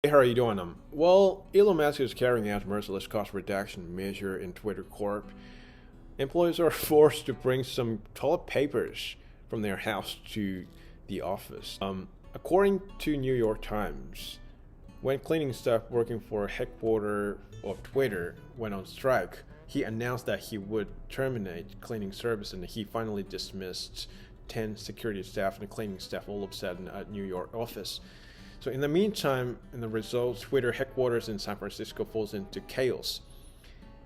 Hey, how are you doing? Well, Elon Musk is carrying out merciless cost reduction measure in Twitter Corp. Employees are forced to bring some toilet papers from their house to the office. According to New York Times, when cleaning staff working for headquarters of Twitter went on strike, he announced that he would terminate cleaning service, and he finally dismissed 10 security staff and cleaning staff all of a sudden at New York office. So in the meantime, in the result, Twitter headquarters in San Francisco falls into chaos,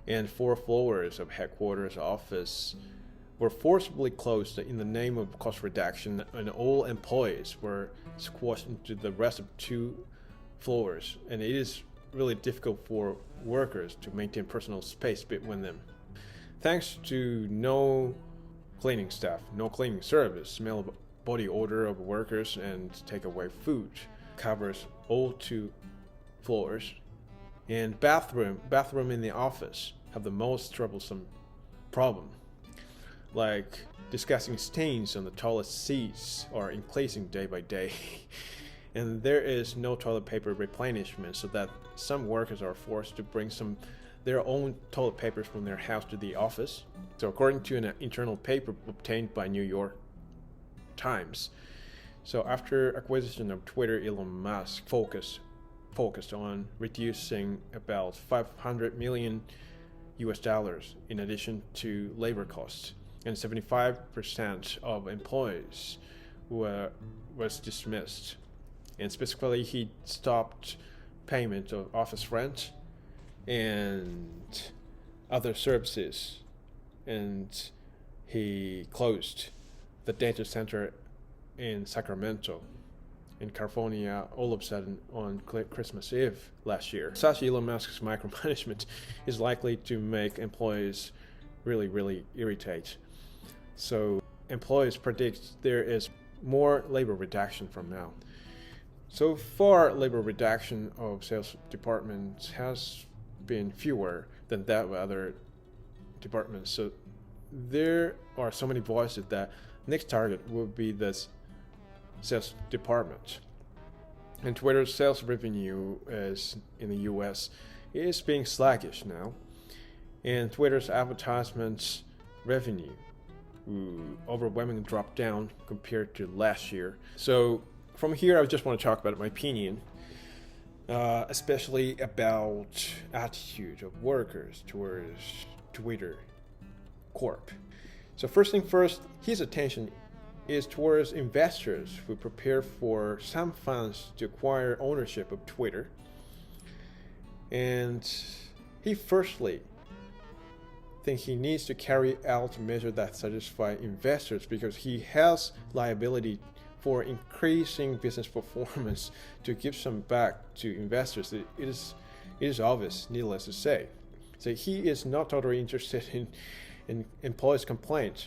and 4 floors of headquarters office were forcibly closed in the name of cost reduction, and all employees were squashed into the rest of 2 floors, and it is really difficult for workers to maintain personal space between them. Thanks to no cleaning staff, no cleaning service, smell body odor of workers, and takeaway food covers all 2 floors, and bathroom in the office have the most troublesome problem, like disgusting stains on the toilet seats are increasing day by day. And there is no toilet paper replenishment, so that some workers are forced to bring some their own toilet papers from their house to the office. So according to an internal paper obtained by New York Times, so after acquisition of Twitter, Elon Musk focused on reducing about 500 million US dollars in addition to labor costs, and 75% of employees was dismissed. And specifically, he stopped payment of office rent and other services, and he closed the data center in Sacramento, in California, all of a sudden on Christmas Eve last year. Such Elon Musk's micromanagement is likely to make employees really irritate. So employees predict there is more labor reduction from now. So far, labor reduction of sales departments has been fewer than that of other departments. So there are so many voices that next target will be this sales department. And Twitter's sales revenue is in the US is being sluggish now, and Twitter's advertisements revenue overwhelmingly dropped down compared to last year. So from here, I just want to talk about my opinion, especially about attitude of workers towards Twitter Corp. So first thing first, his attention is towards investors who prepare for some funds to acquire ownership of Twitter. And he firstly thinks he needs to carry out a measure that satisfies investors, because he has liability for increasing business performance to give some back to investors. It is obvious, needless to say. So he is not totally interested in employees' complaints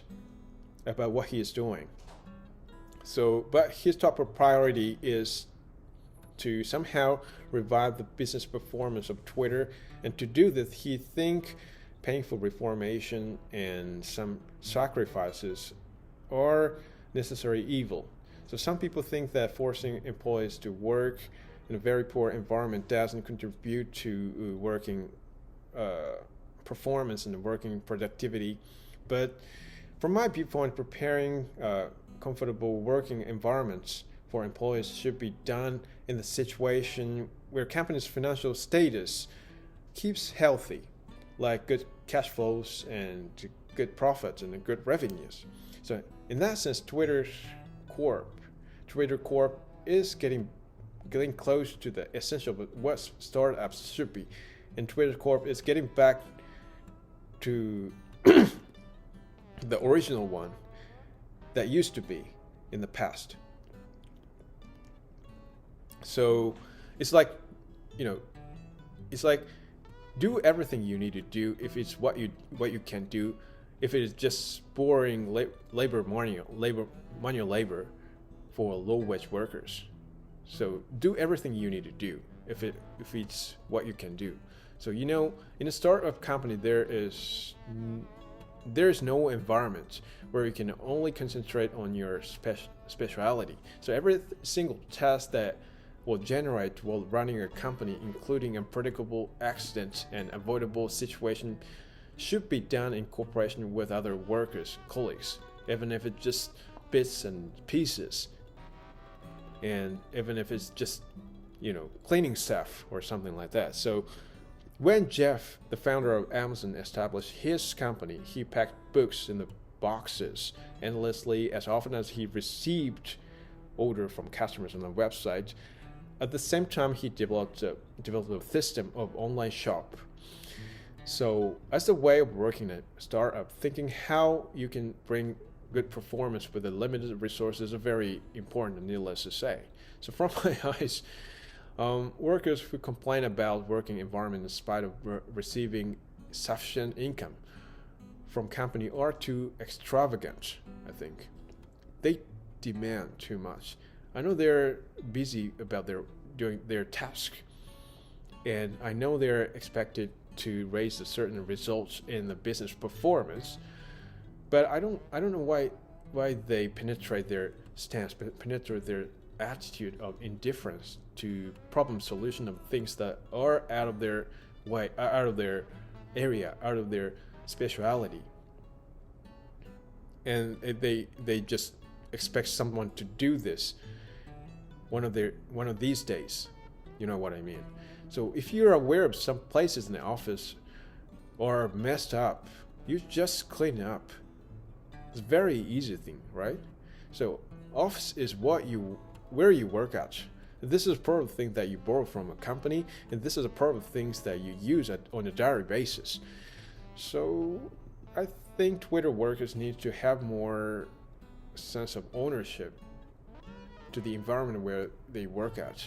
about what he is doing. So, but his top priority is to somehow revive the business performance of Twitter, and to do this, he thinks painful reformation and some sacrifices are necessary evil. So some people think that forcing employees to work in a very poor environment doesn't contribute to working performance and working productivity. But from my viewpoint, preparing comfortable working environments for employees should be done in the situation where company's financial status keeps healthy, like good cash flows and good profits and good revenues. So in that sense, Twitter Corp is getting close to the essential of what startups should be, and Twitter Corp is getting back to the original one that used to be in the past. So it's like, do everything you need to do if it's what you can do. If it is just boring manual labor for low-wage workers, so do everything you need to do if it's what you can do. So in a startup company, there is no environment where you can only concentrate on your speciality. So every single task that will generate while running a company, including unpredictable accidents and avoidable situations, should be done in cooperation with other workers, colleagues, even if it's just bits and pieces, and even if it's just, cleaning stuff or something like that. So when Jeff, the founder of Amazon, established his company, he packed books in the boxes endlessly as often as he received orders from customers on the website. At the same time, he developed a system of online shop. So as a way of working a startup, thinking how you can bring good performance with the limited resources is very important, needless to say. So from my eyes, workers who complain about working environment in spite of receiving sufficient income from company are too extravagant, I think. They demand too much. I know they're busy about doing their task, and I know they're expected to raise a certain results in the business performance, but I don't know why they penetrate their stance, penetrate their attitude of indifference to problem solution of things that are out of their way, out of their area, out of their speciality, and they just expect someone to do this one of these days. You know what I mean? So if you're aware of some places in the office are messed up, you just clean up. It's a very easy thing, right? So office is where you work at. This is part of the thing that you borrow from a company, and this is a part of the things that you use on a daily basis. So I think Twitter workers need to have more sense of ownership to the environment where they work at.